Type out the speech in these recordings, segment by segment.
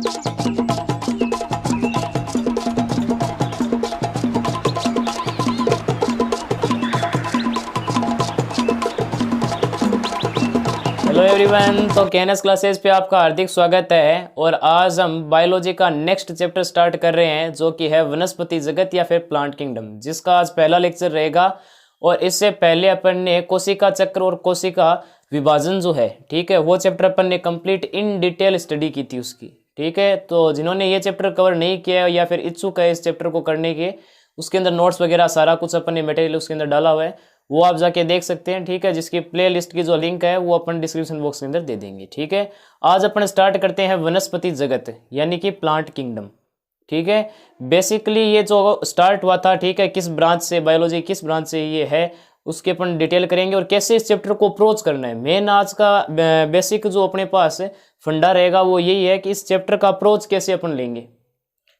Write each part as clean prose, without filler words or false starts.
Hello everyone, तो KNS classes पे आपका हार्दिक स्वागत है। और आज हम बायोलॉजी का नेक्स्ट चैप्टर स्टार्ट कर रहे हैं, जो कि है वनस्पति जगत या फिर प्लांट किंगडम, जिसका आज पहला लेक्चर रहेगा। और इससे पहले अपन ने कोशिका चक्र और कोशिका विभाजन जो है, ठीक है, वो चैप्टर अपन ने कंप्लीट इन डिटेल स्टडी की थी उसकी, ठीक है। तो जिन्होंने ये चैप्टर कवर नहीं किया या फिर इच्छुक है इस चैप्टर को करने के, उसके अंदर नोट्स वगैरह सारा कुछ अपन ने मटेरियल उसके अंदर डाला हुआ है, वो आप जाके देख सकते हैं, ठीक है। जिसकी प्ले लिस्ट की जो लिंक है वो अपन डिस्क्रिप्शन बॉक्स के अंदर दे देंगे, ठीक है। आज अपन स्टार्ट करते हैं वनस्पति जगत यानी कि प्लांट किंगडम, ठीक है। बेसिकली ये जो स्टार्ट हुआ था, ठीक है, किस ब्रांच से, बायोलॉजी किस ब्रांच से ये है, उसके अपन डिटेल करेंगे और कैसे इस चैप्टर को अप्रोच करना है। मेन आज का बेसिक जो अपने पास फंडा रहेगा वो यही है कि इस चैप्टर का अप्रोच कैसे अपन लेंगे,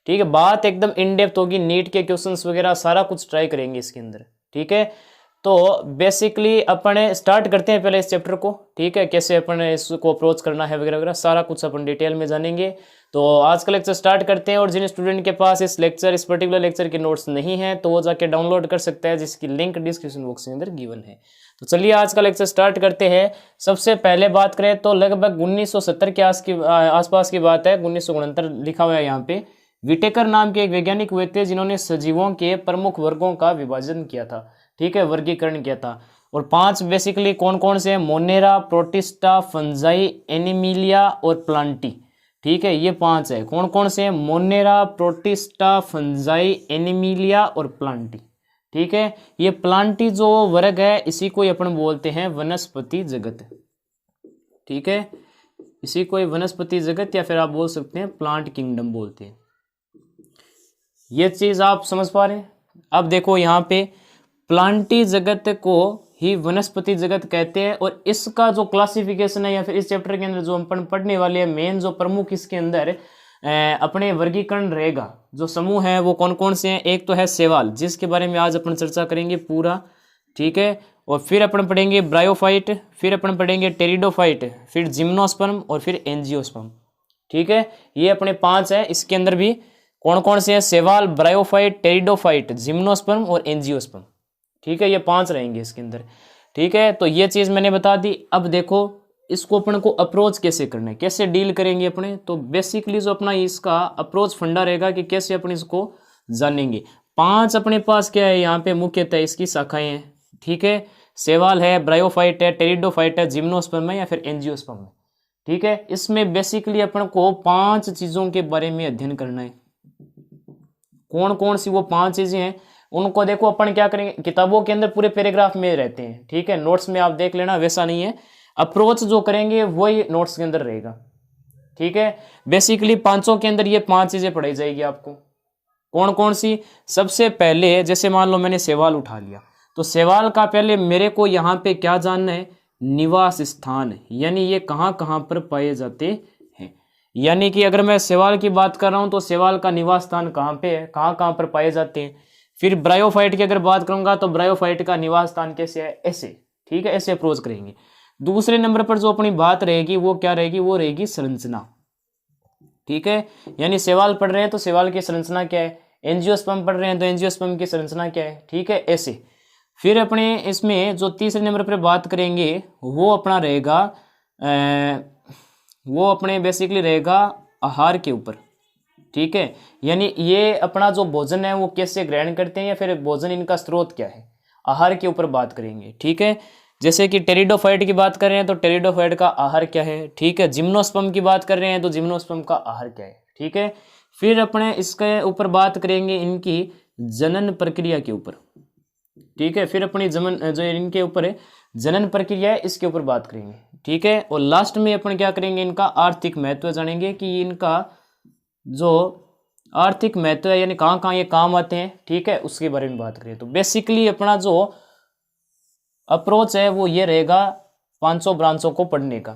ठीक है। बात एकदम इन डेप्थ होगी, नीट के क्वेश्चंस वगैरह सारा कुछ ट्राई करेंगे इसके अंदर, ठीक है। तो बेसिकली अपन स्टार्ट करते हैं पहले इस चैप्टर को, ठीक है, कैसे अपन इसको अप्रोच करना है वगैरह वगैरह सारा कुछ अपन डिटेल में जानेंगे। तो आज का लेक्चर स्टार्ट करते हैं। और जिन स्टूडेंट के पास इस पर्टिकुलर लेक्चर के नोट्स नहीं है तो वो जाके डाउनलोड कर सकता है, जिसकी लिंक डिस्क्रिप्शन बॉक्स के अंदर गिवन है। तो चलिए आज का लेक्चर स्टार्ट करते हैं। सबसे पहले बात करें तो लगभग 1970 के आसपास की बात है, 1969 लिखा हुआ है यहाँ पे। विटेकर नाम के एक वैज्ञानिक हुए थे जिन्होंने सजीवों के प्रमुख वर्गों का विभाजन किया था, ठीक है, वर्गीकरण किया था। और 5 बेसिकली कौन कौन से हैं? मोनेरा, प्रोटिस्टा, फंजाई, एनिमिलिया और प्लांटी, ठीक है, ये 5 है। कौन कौन से हैं? मोनेरा, प्रोटिस्टा, फंजाई, एनिमिलिया और प्लांटी, ठीक है। ये प्लांटी जो वर्ग है इसी को अपन बोलते हैं वनस्पति जगत, ठीक है। इसी को वनस्पति जगत या फिर आप बोल सकते हैं प्लांट किंगडम बोलते हैं। ये चीज आप समझ पा रहे हैं? अब देखो यहाँ पे प्लांटी जगत को ही वनस्पति जगत कहते हैं। और इसका जो क्लासिफिकेशन है या फिर इस चैप्टर के अंदर जो अपन पढ़ने वाले हैं, मेन जो प्रमुख इसके अंदर अपने वर्गीकरण रहेगा, जो समूह है वो कौन कौन से हैं। एक तो है शैवाल, जिसके बारे में आज अपन चर्चा करेंगे पूरा, ठीक है। और फिर अपन पढ़ेंगे ब्रायोफाइट, फिर अपन पढ़ेंगे टेरिडोफाइट, फिर जिम्नोस्पर्म और फिर एंजियोस्पर्म, ठीक है। ये अपने 5 है। इसके अंदर भी कौन कौन से हैं? शैवाल, ब्रायोफाइट, टेरिडोफाइट, जिम्नोस्पर्म और एंजियोस्पर्म, ठीक है। ये 5 रहेंगे इसके अंदर, ठीक है। तो ये चीज मैंने बता दी। अब देखो इसको अपन को अप्रोच कैसे करना है, कैसे डील करेंगे अपने। तो बेसिकली जो अपना इसका अप्रोच फंडा रहेगा कि कैसे अपन इसको जानेंगे। 5 अपने पास क्या है यहाँ पे मुख्यतः इसकी शाखाएं हैं, ठीक है। शैवाल है, ब्रायोफाइट है, टेरिडोफाइट है, जिम्नोस्पर्म है या फिर एंजियोस्पर्म है, ठीक है। इसमें बेसिकली अपन को 5 चीजों के बारे में अध्ययन करना है। कौन कौन सी वो 5 चीजें हैं उनको देखो अपन क्या करेंगे, किताबों के अंदर पूरे पैराग्राफ में रहते हैं, ठीक है। नोट्स में आप देख लेना, वैसा नहीं है। अप्रोच जो करेंगे वही नोट्स के अंदर रहेगा, ठीक है। बेसिकली 5 के अंदर ये 5 चीजें पढ़ाई जाएगी आपको। कौन कौन सी? सबसे पहले जैसे मान लो मैंने शैवाल उठा लिया, तो शैवाल का पहले मेरे को यहाँ पे क्या जानना है? निवास स्थान, यानी ये कहाँ कहाँ पर पाए जाते हैं। यानी कि अगर मैं शैवाल की बात कर रहा हूँ तो शैवाल का निवास स्थान कहाँ पे है, कहाँ कहाँ पर पाए जाते हैं। फिर ब्रायोफाइट की अगर बात करूंगा तो ब्रायोफाइट का निवास स्थान कैसे है, ऐसे, ठीक है, ऐसे अप्रोच करेंगे। दूसरे नंबर पर जो अपनी बात रहेगी वो क्या रहेगी? वो रहेगी संरचना, ठीक है। यानी शैवाल पढ़ रहे हैं तो शैवाल की संरचना क्या है, एंजियोस्पर्म पढ़ रहे हैं तो एंजियोस्पर्म की संरचना क्या है, ठीक है, ऐसे। फिर अपने इसमें जो तीसरे नंबर पर बात करेंगे वो अपना रहेगा वो अपने बेसिकली रहेगा आहार के ऊपर, ठीक है। यानी ये अपना जो भोजन है वो कैसे ग्रहण करते हैं या फिर भोजन इनका स्रोत क्या है, आहार के ऊपर बात करेंगे, ठीक है। जैसे कि टेरिडोफाइट की बात कर रहे हैं तो टेरिडोफाइट का आहार क्या है, ठीक है। जिम्नोस्पर्म की बात कर रहे हैं तो जिम्नोस्पर्म का आहार क्या है, ठीक है। फिर अपने इसके ऊपर बात करेंगे इनकी जनन प्रक्रिया के ऊपर, ठीक है। फिर अपनी जो इनके ऊपर है जनन प्रक्रिया है इसके ऊपर बात करेंगे, ठीक है। और लास्ट में अपन क्या करेंगे, इनका आर्थिक महत्व जानेंगे कि इनका जो आर्थिक महत्व है यानी कहाँ कहाँ ये काम आते हैं, ठीक है, उसके बारे में बात करें। तो बेसिकली अपना जो अप्रोच है वो ये रहेगा 500 ब्रांचों को पढ़ने का।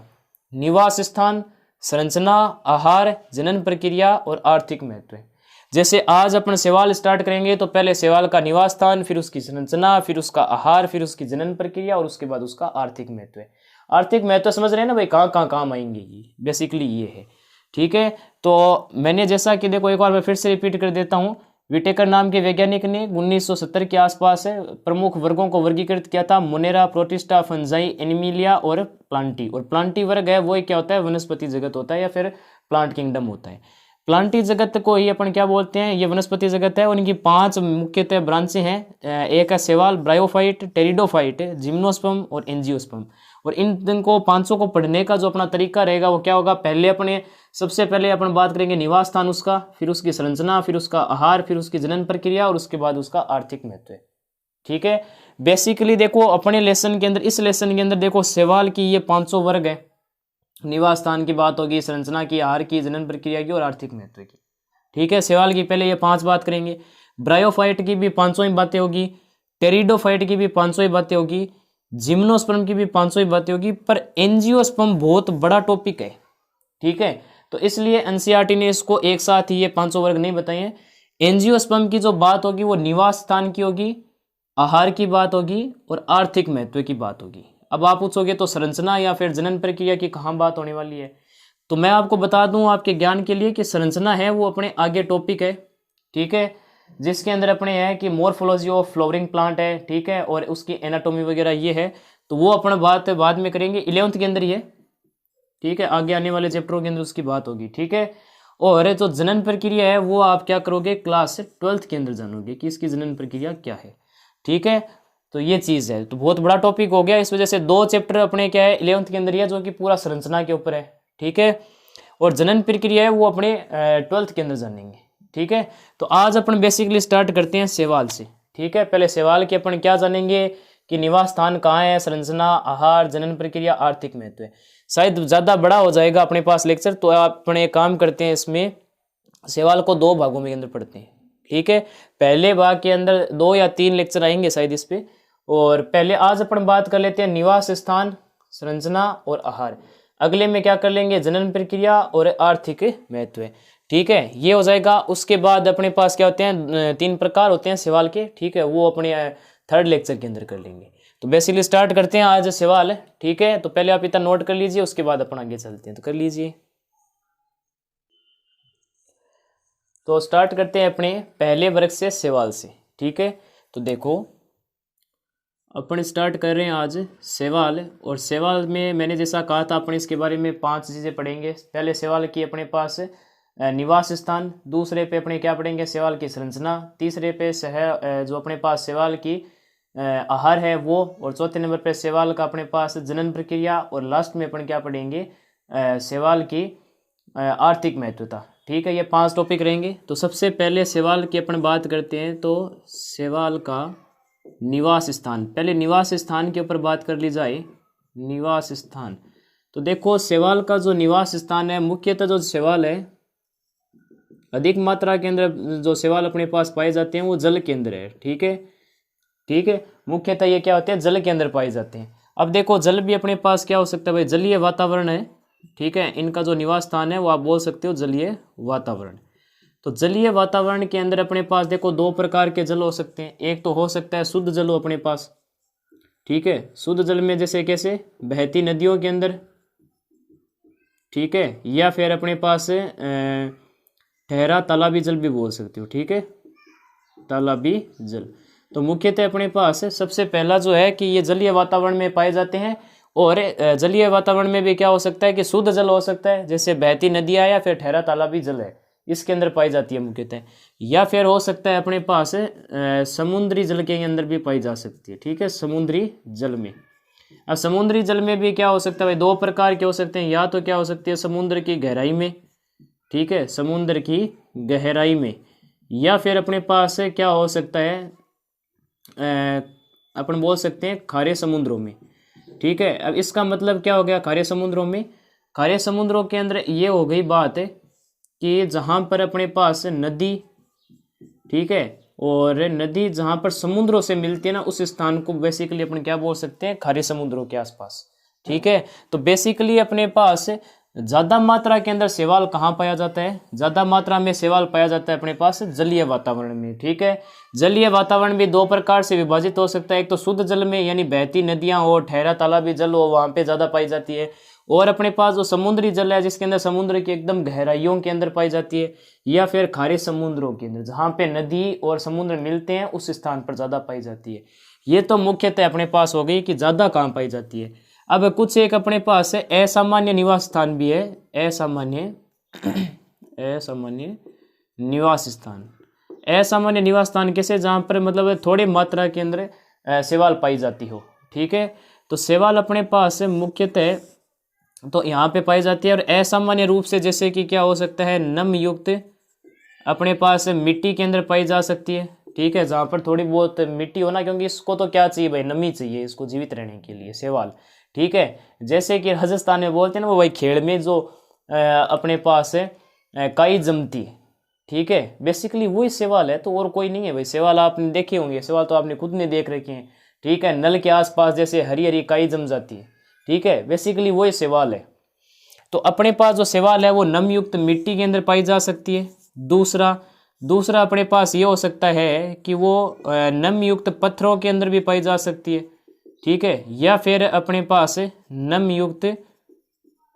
निवास स्थान, संरचना, आहार, जनन प्रक्रिया और आर्थिक महत्व। जैसे आज अपन शैवाल स्टार्ट करेंगे तो पहले शैवाल का निवास स्थान, फिर उसकी संरचना, फिर उसका आहार, फिर उसकी जनन प्रक्रिया और उसके बाद उसका आर्थिक महत्व। आर्थिक महत्व समझ रहे हैं ना भाई, कहाँ कहाँ काम आएंगे, ये बेसिकली ये है, ठीक है, तो मैंने जैसा कि देखो एक बार मैं फिर से रिपीट कर देता हूँ, विटेकर नाम के वैज्ञानिक ने 1970 के आसपास प्रमुख वर्गों को वर्गीकृत किया था, मोनेरा, प्रोटिस्टा, फंजाई, एनिमिलिया और प्लांटी। और प्लांटी वर्ग है वो क्या होता है, वनस्पति जगत होता है या फिर प्लांट किंगडम होता है। प्लांटी जगत को ही अपन क्या बोलते हैं, ये वनस्पति जगत है और इनकी 5 मुख्यतः ब्रांचें हैं। एक है शैवाल, ब्रायोफाइट, टेरिडोफाइट, जिम्नोस्पर्म और एंजियोस्पर्म। और इनको 500 को पढ़ने का जो अपना तरीका रहेगा वो क्या होगा, सबसे पहले अपन बात करेंगे निवास स्थान उसका, फिर उसकी संरचना, फिर उसका आहार, फिर उसकी जनन प्रक्रिया और उसके बाद उसका आर्थिक महत्व। ठीक है, बेसिकली देखो अपने लेसन के अंदर, इस लेसन के अंदर देखो शैवाल की ये 500 वर्ग है। निवास स्थान की बात होगी, संरचना की, आहार की, जनन प्रक्रिया की और आर्थिक महत्व की। ठीक है, शैवाल की पहले ये 5 बात करेंगे। ब्रायोफाइट की भी 500 ही बातें होगी, टेरिडोफाइट की भी 500 ही बातें होगी, जिम्नोस्पर्म की भी 500 ही बातें होगी, पर एंजियोस्पर्म बहुत बड़ा टॉपिक है। ठीक है, तो इसलिए एनसीईआरटी ने इसको एक साथ ही ये 500 वर्ग नहीं बताए हैं। एंजियोस्पर्म की जो बात होगी वो निवास स्थान की होगी, आहार की बात होगी और आर्थिक महत्व की बात होगी। अब आप पूछोगे तो संरचना या फिर जनन प्रक्रिया की कहाँ बात होने वाली है, तो मैं आपको बता दूं आपके ज्ञान के लिए कि संरचना है वो अपने आगे टॉपिक है। ठीक है, जिसके अंदर अपने है कि मॉर्फोलॉजी ऑफ फ्लावरिंग प्लांट है। ठीक है, और उसकी एनाटॉमी वगैरह ये है, तो वो अपना बात बाद में करेंगे, 11th के अंदर ही है। ठीक है, आगे आने वाले चैप्टरों के अंदर उसकी बात होगी। ठीक है, और जो जनन प्रक्रिया है वो आप क्या करोगे, क्लास 12th के अंदर जानोगे कि इसकी जनन प्रक्रिया क्या है। ठीक है, तो ये चीज़ है, तो बहुत बड़ा टॉपिक हो गया, इस वजह से 2 चैप्टर अपने क्या है 11th के अंदर ही है, जो कि पूरा संरचना के ऊपर है। ठीक है, और जनन प्रक्रिया है वो अपने 12th के अंदर जानेंगे। ठीक है, तो आज अपन बेसिकली स्टार्ट करते हैं शैवाल से। ठीक है, पहले शैवाल के अपन क्या जानेंगे कि निवास स्थान कहाँ है, संरचना, आहार, जनन प्रक्रिया, आर्थिक महत्व है। शायद ज़्यादा बड़ा हो जाएगा अपने पास लेक्चर, तो आप अपने काम करते हैं, इसमें शैवाल को 2 भागों में अंदर पढ़ते हैं। ठीक है, पहले भाग के अंदर 2 या 3 लेक्चर आएंगे शायद इस पे, और पहले आज अपन बात कर लेते हैं निवास स्थान, संरचना और आहार। अगले में क्या कर लेंगे, जनन प्रक्रिया और आर्थिक महत्व। ठीक है, ये हो जाएगा। उसके बाद अपने पास क्या होते हैं, 3 प्रकार होते हैं शैवाल के। ठीक है, वो अपने 3rd लेक्चर के अंदर कर लेंगे। तो बेसिकली स्टार्ट करते हैं आज शैवाल। ठीक है, तो पहले आप इतना नोट कर लीजिए, उसके बाद अपन आगे चलते हैं, तो कर लीजिए। तो स्टार्ट करते हैं अपने पहले वर्ग से, शैवाल से। ठीक है, तो देखो अपन स्टार्ट कर रहे हैं आज शैवाल, और शैवाल में मैंने जैसा कहा था अपन इसके बारे में 5 चीज़ें पढ़ेंगे। पहले शैवाल की अपने पास निवास स्थान, दूसरे पे अपने क्या पढ़ेंगे, शैवाल की संरचना, तीसरे पे जो अपने पास शैवाल की आहार है वो, और चौथे नंबर पे शैवाल का अपने पास जनन प्रक्रिया, और लास्ट में अपन क्या पढ़ेंगे, शैवाल की आर्थिक महत्वता। ठीक है, ये 5 टॉपिक रहेंगे। तो सबसे पहले शैवाल की अपन बात करते हैं, तो शैवाल का निवास स्थान, पहले निवास स्थान के ऊपर बात कर ली जाए। निवास स्थान, तो देखो शैवाल का जो निवास स्थान है, मुख्यतः जो शैवाल है, अधिक मात्रा के अंदर जो शैवाल अपने पास पाए जाते हैं वो जल के अंदर है। ठीक है, ठीक है, मुख्यतः ये क्या होते हैं, जल के अंदर पाए जाते हैं। अब देखो जल भी अपने पास क्या हो सकता है भाई, जलीय वातावरण है। ठीक है, इनका जो निवास स्थान है वो आप बोल सकते हो जलीय वातावरण। तो जलीय वातावरण के अंदर अपने पास देखो 2 प्रकार के जल हो सकते हैं। एक तो हो सकता है शुद्ध जल हो अपने पास। ठीक है, शुद्ध जल में जैसे कैसे, बहती नदियों के अंदर। ठीक है, या फिर अपने पास ठहरा तालाबी जल भी बोल सकते हो। ठीक है, तालाबी जल। तो मुख्यतः अपने पास सबसे पहला जो है कि ये जलीय वातावरण में पाए जाते हैं, और जलीय वातावरण में भी क्या हो सकता है कि शुद्ध जल हो सकता है, जैसे बहती नदियाँ या फिर ठहरा तालाबी जल है, इसके अंदर पाई जाती है मुख्यतः। या फिर हो सकता है अपने पास समुद्री जल के अंदर भी पाई जा सकती है। ठीक है, समुद्री जल में। अब समुद्री जल में भी क्या हो सकता है भाई, 2 प्रकार के हो सकते हैं। या तो क्या हो सकती है, समुद्र की गहराई में। ठीक है, समुद्र की गहराई में, या फिर अपने पास क्या हो सकता है, अपन बोल सकते हैं खारे समुद्रों में। ठीक है, अब इसका मतलब क्या हो गया, खारे समुद्रों में, खारे समुद्रों के अंदर ये हो गई बात है कि जहाँ पर अपने पास नदी, ठीक है, और नदी जहाँ पर समुद्रों से मिलती है ना, उस स्थान को बेसिकली अपन क्या बोल सकते हैं, खारे समुद्रों के आसपास। ठीक है, तो बेसिकली अपने पास ज़्यादा मात्रा के अंदर शैवाल कहाँ पाया जाता है, ज़्यादा मात्रा में शैवाल पाया जाता है अपने पास जलीय वातावरण में। ठीक है, जलीय वातावरण भी 2 प्रकार से विभाजित हो सकता है। एक तो शुद्ध जल में, यानी बहती नदियाँ हो, ठहरा तालाबी जल हो, वहाँ पे ज़्यादा पाई जाती है। और अपने पास जो समुद्री जल है जिसके अंदर समुद्र की एकदम गहराइयों के अंदर पाई जाती है, या फिर खारे समुद्रों के अंदर जहाँ पे नदी और समुद्र मिलते हैं उस स्थान पर ज़्यादा पाई जाती है। ये तो मुख्यतः अपने पास हो गई कि ज़्यादा कहाँ पाई जाती है। अब कुछ एक अपने पास है असामान्य निवास स्थान भी है, असामान्य असामान्य निवास स्थान। असामान्य निवास स्थान कैसे, जहाँ पर मतलब थोड़ी मात्रा के अंदर शैवाल पाई जाती हो। ठीक है, तो शैवाल अपने पास मुख्यतः तो यहाँ पे पाई जाती है। और असामान्य रूप से जैसे कि क्या हो सकता है, नम युक्त अपने पास मिट्टी के अंदर पाई जा सकती है। ठीक है, जहाँ पर थोड़ी बहुत मिट्टी होना, क्योंकि इसको तो क्या चाहिए भाई, नमी चाहिए इसको जीवित रहने के लिए शैवाल। ठीक है, जैसे कि राजस्थान में बोलते हैं ना वो भाई खेड़ में जो अपने पास काई जमती है। ठीक है, बेसिकली वही शैवाल है, तो और कोई नहीं है भाई। शैवाल आपने देखे होंगे, शैवाल तो आपने खुद ने देख रखे हैं। ठीक है, नल के आसपास जैसे हरी हरी काई जम जाती है। ठीक है, बेसिकली वही शैवाल है। तो अपने पास जो शैवाल है वो नमयुक्त मिट्टी के अंदर पाई जा सकती है। दूसरा अपने पास ये हो सकता है कि वो नमयुक्त पत्थरों के अंदर भी पाई जा सकती है। ठीक है, या फिर अपने पास नमयुक्त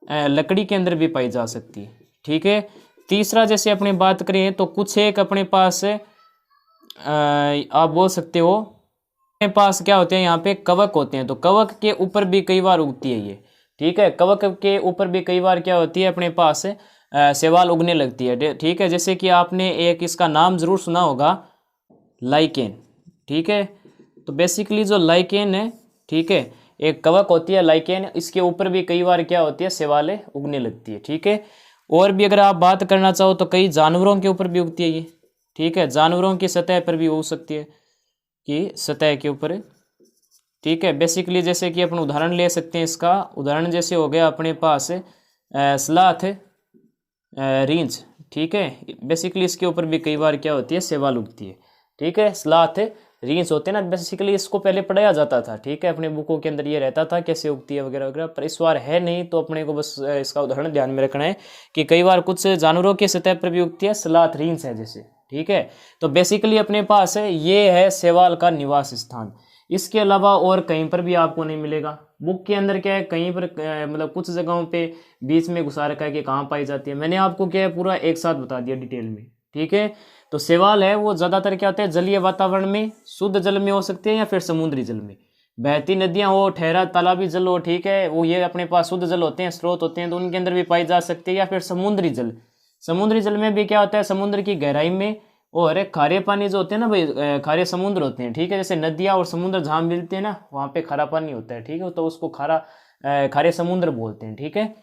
लकड़ी के अंदर भी पाई जा सकती है। ठीक है, तीसरा जैसे अपने बात करें तो कुछ एक अपने पास आप बोल सकते हो अपने पास क्या होते हैं, यहाँ पे कवक होते हैं। तो कवक के ऊपर भी कई बार उगती है ये। ठीक है, कवक के ऊपर भी कई बार क्या होती है, अपने पास शैवाल उगने लगती है। ठीक है, जैसे कि आपने एक इसका नाम जरूर सुना होगा, लाइकेन। ठीक है, तो बेसिकली जो लाइकेन है, ठीक है, एक कवक होती है लाइकेन, इसके ऊपर भी कई बार क्या होती है, शैवालें उगने लगती है। ठीक है, और भी अगर आप बात करना चाहो तो कई जानवरों के ऊपर भी उगती है ये। ठीक है, जानवरों की सतह पर भी उग सकती है, कि सतह के ऊपर। ठीक है, बेसिकली जैसे कि अपन उदाहरण ले सकते हैं, इसका उदाहरण जैसे हो गया अपने पास स्लाथ रींच। ठीक है, बेसिकली इसके ऊपर भी कई बार क्या होती है, शैवाल उगती है। ठीक है, स्लाथ रींच होते हैं ना, बेसिकली इसको पहले पढ़ाया जाता था। ठीक है, अपने बुकों के अंदर ये रहता था कैसे उगती है वगैरह वगैरह, पर इस बार है नहीं, तो अपने को बस इसका उदाहरण ध्यान में रखना है कि कई बार कुछ जानवरों की सतह पर भी उगती है, स्लाथ रींच है जैसे। ठीक है, तो बेसिकली अपने पास ये है शैवाल का निवास स्थान। इसके अलावा और कहीं पर भी आपको नहीं मिलेगा। बुक के अंदर क्या है, कहीं पर मतलब कुछ जगहों पे बीच में घुसा रखा है कि कहाँ पाई जाती है। मैंने आपको क्या है पूरा एक साथ बता दिया डिटेल में। ठीक है, तो शैवाल है वो ज़्यादातर क्या होते हैं, जलीय वातावरण में, शुद्ध जल में हो सकते हैं या फिर समुद्री जल में। बहती नदियाँ हो, ठहरा तालाबी जल हो, ठीक है, वो ये अपने पास शुद्ध जल होते हैं, स्रोत होते हैं, तो उनके अंदर भी पाई जा सकती है। या फिर समुद्री जल, समुद्री जल में भी क्या होता है, समुद्र की गहराई में। और खारे पानी जो होते हैं ना भाई, खारे समुद्र होते हैं। ठीक है, जैसे नदियाँ और समुद्र जहाँ मिलते हैं ना, वहाँ पे खारा पानी होता है। ठीक है, तो उसको खारे समुद्र बोलते हैं। ठीक है,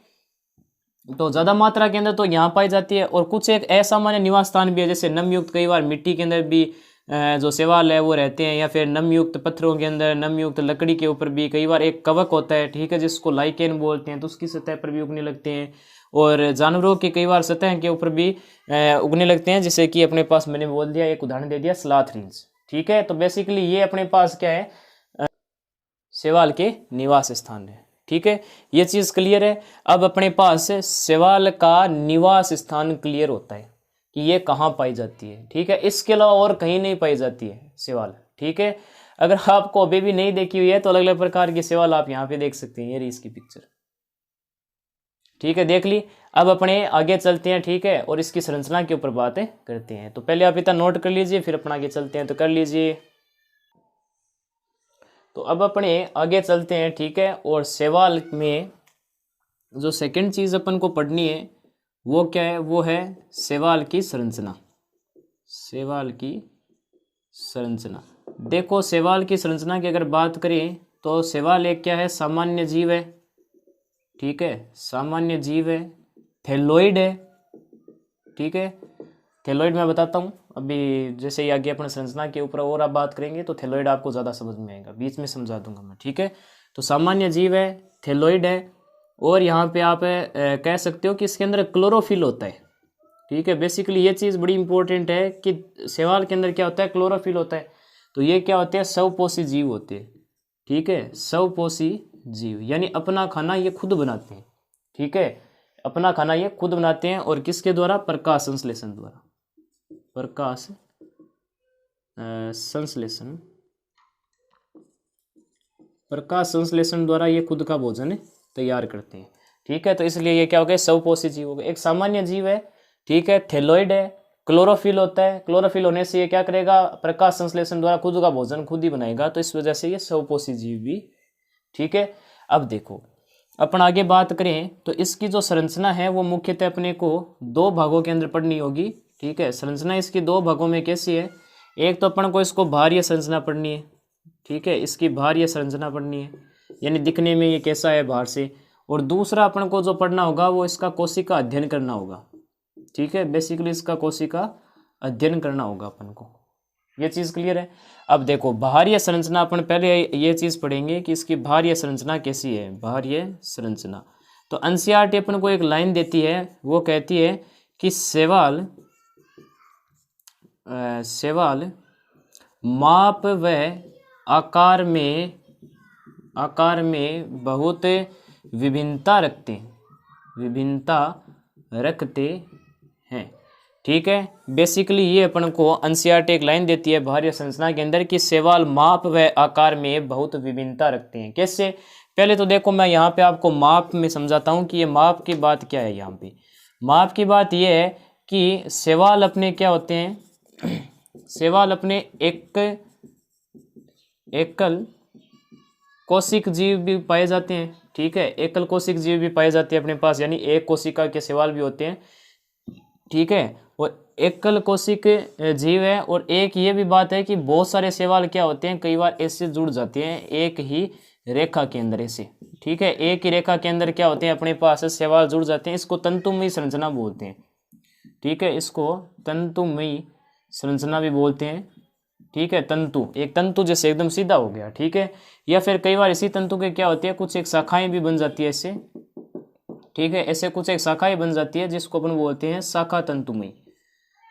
तो ज़्यादा मात्रा के अंदर तो यहाँ पाई जाती है। और कुछ एक असामान्य निवास स्थान भी है, जैसे नमयुक्त, कई बार मिट्टी के अंदर भी जो शैवाल है वो रहते हैं, या फिर नमयुक्त पत्थरों के अंदर, नमयुक्त लकड़ी के ऊपर भी कई बार एक कवक होता है। ठीक है, जिसको लाइकेन बोलते हैं, तो उसकी सतह पर भी उगने लगते हैं। और जानवरों के कई बार सतह के ऊपर भी उगने लगते हैं, जैसे कि अपने पास मैंने बोल दिया, एक उदाहरण दे दिया, स्लॉथ रिंग्स। ठीक है, तो बेसिकली ये अपने पास क्या है, शैवाल के निवास स्थान है। ठीक है, ये चीज़ क्लियर है। अब अपने पास शैवाल का निवास स्थान क्लियर होता है कि ये कहाँ पाई जाती है। ठीक है, इसके अलावा और कहीं नहीं पाई जाती है शैवाल। ठीक है, अगर आपको अभी भी नहीं देखी हुई है तो अलग अलग प्रकार की शैवाल आप यहाँ पे देख सकते हैं, ये रही इसकी पिक्चर। ठीक है, देख ली। अब अपने आगे चलते हैं। ठीक है, और इसकी संरचना के ऊपर बातें करते हैं। तो पहले आप इतना नोट कर लीजिए, फिर अपना आगे चलते हैं, तो कर लीजिए। तो अब अपने आगे चलते हैं। ठीक है, और शैवाल में जो सेकंड चीज़ अपन को पढ़नी है वो क्या है, वो है शैवाल की संरचना। शैवाल की संरचना, देखो शैवाल की संरचना की अगर बात करें तो शैवाल एक क्या है, सामान्य जीव है। ठीक है, सामान्य जीव है, थैलोइड है। ठीक है, थैलोइड मैं बताता हूँ अभी, जैसे ही आगे अपने संरचना के ऊपर और आप बात करेंगे तो थैलोइड आपको ज़्यादा समझ में आएगा, बीच में समझा दूंगा मैं। ठीक है, तो सामान्य जीव है, थैलोइड है, और यहाँ पे आप कह सकते हो कि इसके अंदर क्लोरोफिल होता है। ठीक है, बेसिकली ये चीज़ बड़ी इंपॉर्टेंट है कि शैवाल के अंदर क्या होता है, क्लोरोफिल होता है। तो ये क्या होते हैं, स्वपोषी जीव होते हैं। ठीक है, स्वपोषी जीव यानी अपना खाना ये खुद बनाते हैं। ठीक है, अपना खाना ये खुद बनाते हैं, और किसके द्वारा, प्रकाश संश्लेषण द्वारा। प्रकाश संश्लेषण, प्रकाश संश्लेषण द्वारा ये खुद का भोजन तैयार करते हैं। ठीक है, तो इसलिए ये क्या हो गया, स्वपोषी जीव हो गया। एक सामान्य जीव है, ठीक है, थैलोइड है, क्लोरोफिल होता है, क्लोरोफिल होने से ये क्या करेगा, प्रकाश संश्लेषण द्वारा खुद का भोजन खुद ही बनाएगा, तो इस वजह से ये स्वपोषी जीव भी, ठीक है। अब देखो अपन आगे बात करें तो इसकी जो संरचना है वो मुख्यतः अपने को दो भागों के अंदर पढ़नी होगी, ठीक है। संरचना इसकी दो भागों में कैसी है, एक तो अपन को इसको बाहरी संरचना पढ़नी है, ठीक है, इसकी बाहरी संरचना पढ़नी है, यानी दिखने में ये कैसा है बाहर से, और दूसरा अपन को जो पढ़ना होगा वो इसका कोशिका अध्ययन करना होगा, ठीक है। बेसिकली इसका कोशिका अध्ययन करना होगा अपन को, ये चीज़ क्लियर है। अब देखो बाहरी संरचना, अपन पहले ये चीज़ पढ़ेंगे कि इसकी बाहरी संरचना कैसी है, बाहरी संरचना। तो एनसीईआरटी अपन को एक लाइन देती है, वो कहती है कि शैवाल माप व आकार में बहुत विभिन्नता रखते हैं, ठीक है। बेसिकली ये अपन को एनसीईआरटी एक लाइन देती है बाहरी संरचना के अंदर कि शैवाल माप व आकार में बहुत विभिन्नता रखते हैं। कैसे, पहले तो देखो मैं यहाँ पे आपको माप में समझाता हूँ कि ये माप की बात क्या है। यहाँ पे माप की बात ये है कि शैवाल अपने क्या होते हैं, शैवाल अपने एकल कोशिक जीव भी पाए जाते हैं, ठीक है, एकल कोशिक जीव भी पाए जाते हैं अपने पास, यानी एक कोशिका के शैवाल भी होते हैं, ठीक है। और एकल कोशिक जीव है, और एक ये भी बात है कि बहुत सारे शैवाल क्या होते हैं, कई बार ऐसे जुड़ जाते हैं एक ही रेखा के अंदर ऐसे, ठीक है, एक ही रेखा के अंदर क्या होते हैं अपने पास शैवाल जुड़ जाते हैं, इसको तंतुमयी संरचना बोलते हैं, ठीक है, इसको तंतुमयी संरचना भी बोलते हैं, ठीक है। तंतु, एक तंतु जैसे एकदम सीधा हो गया, ठीक है, या फिर कई बार इसी तंतु के क्या होती है कुछ एक शाखाएं भी बन जाती है ऐसे, ठीक है, ऐसे कुछ एक शाखाएं बन जाती है जिसको अपन बोलते हैं शाखा तंतुमयी,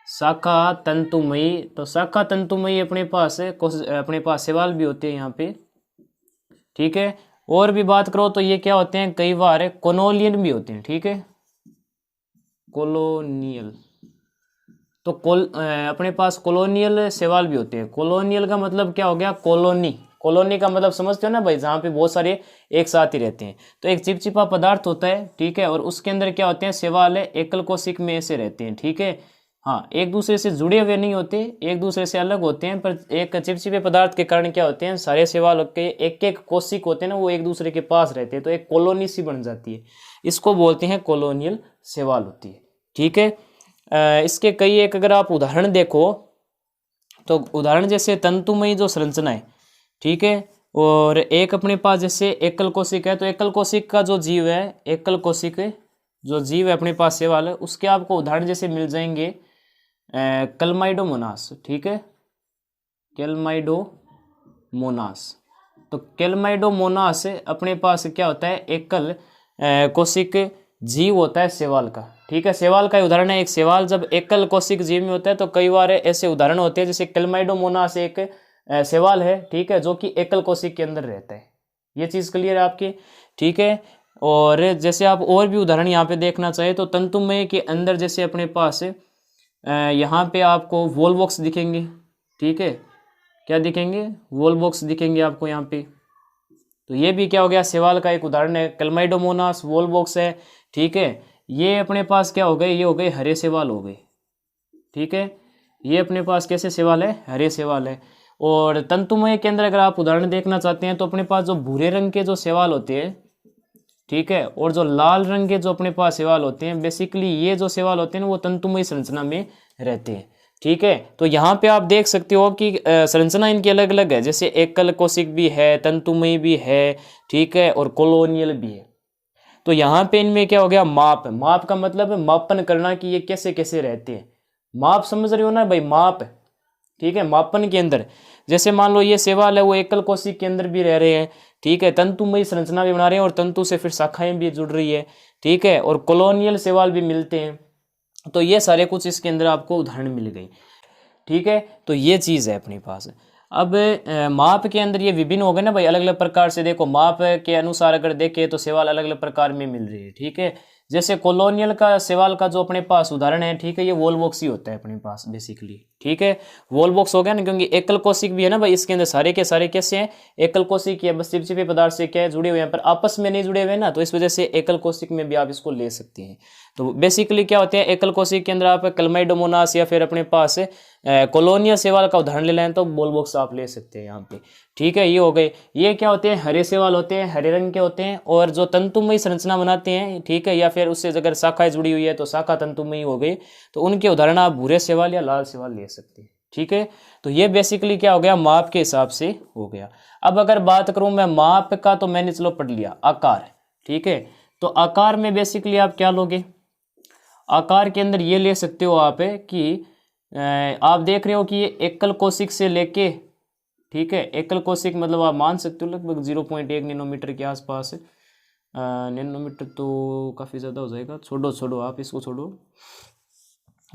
शाखा तंतुमयी। तो शाखा तंतुमयी अपने पास शैवाल भी होते हैं यहाँ पे, ठीक है। और भी बात करो तो ये क्या होते हैं, कई बार कोलोनियल भी होते हैं, ठीक है, कोलोनियल। तो अपने पास कोलोनियल शैवाल भी होते हैं। कोलोनियल का मतलब क्या हो गया, कॉलोनी का मतलब समझते हो ना भाई, जहाँ पे बहुत सारे एक साथ ही रहते हैं। तो एक चिपचिपा पदार्थ होता है, ठीक है, और उसके अंदर क्या होते हैं शैवाल है, एकल कोशिक में ऐसे रहते हैं, ठीक है। हाँ, एक दूसरे से जुड़े हुए नहीं होते, एक दूसरे से अलग होते हैं, पर एक चिपचिपे पदार्थ के कारण क्या होते हैं सारे शैवाल के एक एक कोशिक होते हैं ना, वो एक दूसरे के पास रहते हैं, तो एक कॉलोनी सी बन जाती है, इसको बोलते हैं कॉलोनियल शैवाल होती है, ठीक है। इसके कई एक अगर आप उदाहरण देखो तो उदाहरण जैसे तंतुमयी जो संरचना है, ठीक है, और एक अपने पास जैसे एकल कोशिक है, तो एकल कोशिक का जो जीव है, एकल कोशिक जो जीव है अपने पास शैवाल है, उसके आपको उदाहरण जैसे मिल जाएंगे कैलमाइडोमोनास, ठीक है, कैलमाइडोमोनास। तो कैलमाइडोमोनास अपने पास क्या होता है, एकल कोशिक जीव होता है शैवाल का, ठीक है। शैवाल का उदाहरण है, एक शैवाल जब एकल कोशिक जीव में होता है तो कई बार ऐसे उदाहरण होते हैं, जैसे कैलमाइडोमोनास एक शैवाल है, ठीक है, जो कि एकल कोशिक के अंदर रहता है। ये चीज़ क्लियर है आपकी, ठीक है। और जैसे आप और भी उदाहरण यहाँ पे देखना चाहे तो तंतुमय के अंदर जैसे अपने पास यहाँ पे आपको वॉलबॉक्स दिखेंगे, ठीक है, क्या दिखेंगे, वॉलबॉक्स दिखेंगे आपको यहाँ पे। तो ये भी क्या हो गया, शैवाल का एक उदाहरण है, कैलमाइडोमोनास वॉलबॉक्स है, ठीक है। ये अपने पास क्या हो गए, ये हो गए हरे शैवाल हो गए, ठीक है। ये अपने पास कैसे शैवाल है, हरे शैवाल है। और तंतुमय के अंदर अगर आप उदाहरण देखना चाहते हैं तो अपने पास जो भूरे रंग के जो शैवाल होते हैं, ठीक है, और जो लाल रंग के जो अपने पास शैवाल होते हैं, बेसिकली ये जो शैवाल होते हैं ना वो तंतुमय संरचना में रहते हैं, ठीक है। तो यहाँ पे आप देख सकते हो कि संरचना इनकी अलग अलग है, जैसे एकल कोशिक भी है, तंतुमय भी है, ठीक है, और कॉलोनियल भी है। तो यहाँ पे इनमें क्या हो गया, माप का मतलब है मापन करना कि ये कैसे कैसे रहते हैं। माप समझ रहे हो ना भाई, माप, ठीक है, मापन के अंदर जैसे मान लो ये शैवाल है वो एकल कोशिक के अंदर भी रह रहे हैं, ठीक है, तंतुमयी संरचना भी बना रहे हैं और तंतु से फिर शाखाएं भी जुड़ रही है, ठीक है, और कॉलोनियल शैवाल भी मिलते हैं। तो ये सारे कुछ इसके अंदर आपको उदाहरण मिल गई, ठीक है। तो ये चीज़ है अपने पास। अब माप के अंदर ये विभिन्न हो गए ना भाई, अलग अलग प्रकार से। देखो माप के अनुसार अगर देखें तो शैवाल अलग अलग प्रकार में मिल रही है, ठीक है। जैसे कॉलोनियल का शैवाल का जो अपने पास उदाहरण है, ठीक है, ये वॉल बॉक्स ही होता है अपने पास बेसिकली, ठीक है, वॉल बॉक्स हो गया ना, क्योंकि एकल कोशिक भी है ना भाई, इसके अंदर सारे के सारे कैसे हैं, एकल कोशिक है, बस चिपचिपे पदार्थ से क्या है जुड़े हुए हैं, पर आपस में नहीं जुड़े हुए ना, तो इस वजह से एकल कोशिक में भी आप इसको ले सकते हैं। तो बेसिकली क्या होते हैं एकल कोशिक के अंदर, आप क्लैमाइडोमोनास या फिर अपने पास कॉलोनियल शैवाल का उदाहरण ले लें तो वॉल बॉक्स आप ले सकते हैं यहाँ पे, ठीक है। ये हो गए, ये क्या होते हैं, हरे शैवाल होते हैं, हरे रंग के होते हैं, और जो तंतुमयी संरचना बनाते हैं, ठीक है, या फिर उससे अगर शाखाएं जुड़ी हुई है तो शाखा तंतुमयी हो गई, तो उनके उदाहरण आप भूरे शैवाल या लाल शैवाल ले सकते हैं, ठीक है। तो ये बेसिकली क्या हो गया, माप के हिसाब से हो गया। अब अगर बात करूं मैं माप का, तो मैंने चलो पढ़ लिया आकार, ठीक है। तो आकार में बेसिकली आप क्या लोगे, आकार के अंदर ये ले सकते हो आप कि आप देख रहे हो कि ये एकल कोशिक से लेके, ठीक है, एकल कोशिक मतलब आप मान सकते हो लगभग 0.1 नैनोमीटर के आसपास, नैनोमीटर तो काफ़ी ज़्यादा हो जाएगा, छोड़ो आप इसको छोड़ो।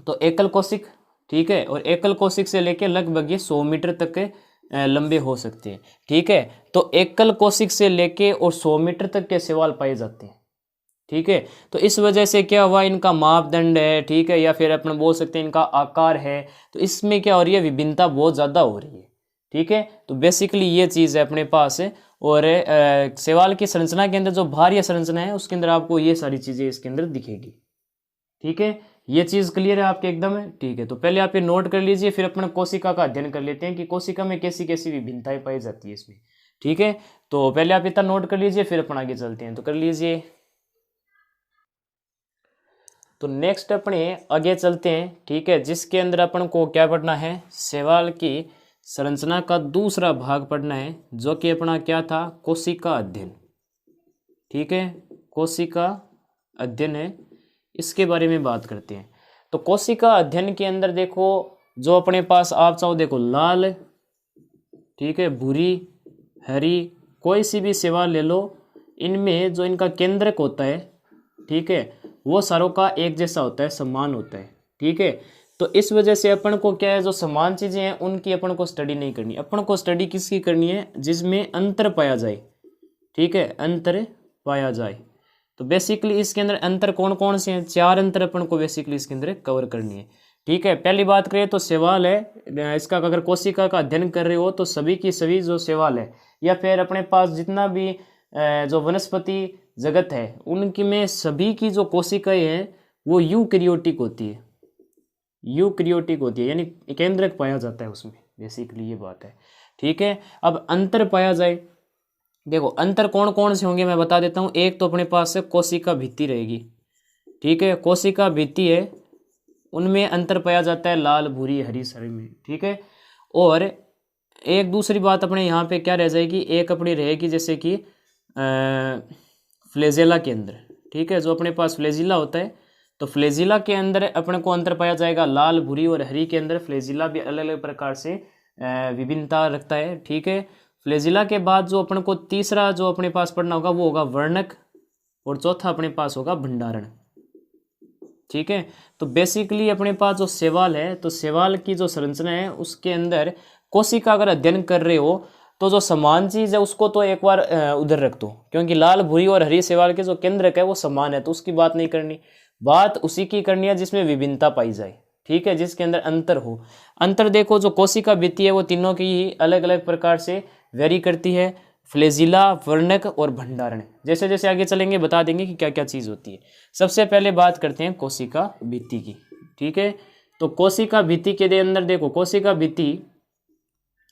तो एकल कोशिक, ठीक है, और एकल कोशिक से लेके लगभग ये 100 मीटर तक के लंबे हो सकते हैं, ठीक है। तो एकल कोशिक से लेके और 100 मीटर तक के शैवाल पाए जाते हैं, ठीक है। तो इस वजह से क्या हुआ, इनका मापदंड है, ठीक है, या फिर अपन बोल सकते हैं इनका आकार है, तो इसमें क्या हो रही है, विभिन्नता बहुत ज़्यादा हो रही है, ठीक है। तो बेसिकली ये चीज़ है अपने पास है। और शैवाल की संरचना के अंदर जो बाह्य संरचना है उसके अंदर आपको ये सारी चीज़ें इसके अंदर दिखेगी, ठीक है। ये चीज़ क्लियर है आपके एकदम है, ठीक है। तो पहले आप ये नोट कर लीजिए, फिर अपन कोशिका का अध्ययन कर लेते हैं कि कोशिका में कैसी कैसी विभिन्नताएं पाई जाती है इसमें, ठीक है। तो पहले आप इतना नोट कर लीजिए, फिर अपन आगे चलते हैं, तो कर लीजिए। तो नेक्स्ट अपने आगे चलते हैं, ठीक है, जिसके अंदर अपन को क्या पढ़ना है, शैवाल की संरचना का दूसरा भाग पढ़ना है, जो कि अपना क्या था, कोशिका अध्ययन, ठीक है, कोशिका अध्ययन है, इसके बारे में बात करते हैं। तो कोशिका अध्ययन के अंदर देखो, जो अपने पास आप चाहो देखो लाल, ठीक है, भूरी, हरी, कोई सी भी शैवाल ले लो, इनमें जो इनका केंद्रक होता है, ठीक है, वो सारों का एक जैसा होता है, समान होता है, ठीक है। तो इस वजह से अपन को क्या है, जो समान चीज़ें हैं उनकी अपन को स्टडी नहीं करनी, अपन को स्टडी किसकी करनी है, जिसमें अंतर पाया जाए, ठीक है, अंतर पाया जाए। तो बेसिकली इसके अंदर अंतर कौन कौन से हैं, 4 अंतर अपन को बेसिकली इसके अंदर कवर करनी है, ठीक है। पहली बात करें तो शैवाल है, इसका अगर कोशिका का अध्ययन कर रहे हो तो सभी की सभी जो शैवाल है या फिर अपने पास जितना भी जो वनस्पति जगत है उनकी में सभी की जो कोशिकाएं हैं वो यूकैरियोटिक होती है, यूकैरियोटिक होती है, यानी केंद्रक पाया जाता है उसमें, बेसिकली ये बात है, ठीक है। अब अंतर पाया जाए, देखो अंतर कौन कौन से होंगे मैं बता देता हूँ। एक तो अपने पास कोशिका भित्ति रहेगी, ठीक है, कोशिका भित्ति है, उनमें अंतर पाया जाता है लाल, भूरी, हरी सारी में, ठीक है। और एक दूसरी बात अपने यहाँ पे क्या रह जाएगी, एक अपनी रहेगी जैसे कि फ्लैजेला के अंदर, ठीक है, जो अपने पास फ्लैजिला होता है, तो फ्लैजिला के अंदर अपने को अंतर पाया जाएगा लाल, भूरी और हरी के अंदर। फ्लैजिला भी अलग अलग प्रकार से विभिन्नता रखता है, ठीक है। फ्लैजिला के बाद जो अपन को तीसरा जो अपने पास पढ़ना होगा वो होगा वर्णक, और चौथा अपने पास होगा भंडारण, ठीक है। तो बेसिकली अपने पास जो शैवाल है, तो शैवाल की जो संरचना है उसके अंदर कोशिका अगर अध्ययन कर रहे हो तो जो समान चीज़ है उसको तो एक बार उधर रख दो, क्योंकि लाल, भूरी और हरी शैवाल के जो केंद्रक है वो समान है, तो उसकी बात नहीं करनी, बात उसी की करनी है जिसमें विभिन्नता पाई जाए, ठीक है, जिसके अंदर अंतर हो। अंतर देखो, जो कोशिका भित्ति है वो तीनों की ही अलग अलग प्रकार से वेरी करती है, फ्लैजिला, वर्णक और भंडारण। जैसे जैसे आगे चलेंगे बता देंगे कि क्या क्या चीज़ होती है। सबसे पहले बात करते हैं कोशिका भित्ति की, ठीक है। तो कोशिका भित्ति के अंदर देखो, कोशिका भित्ति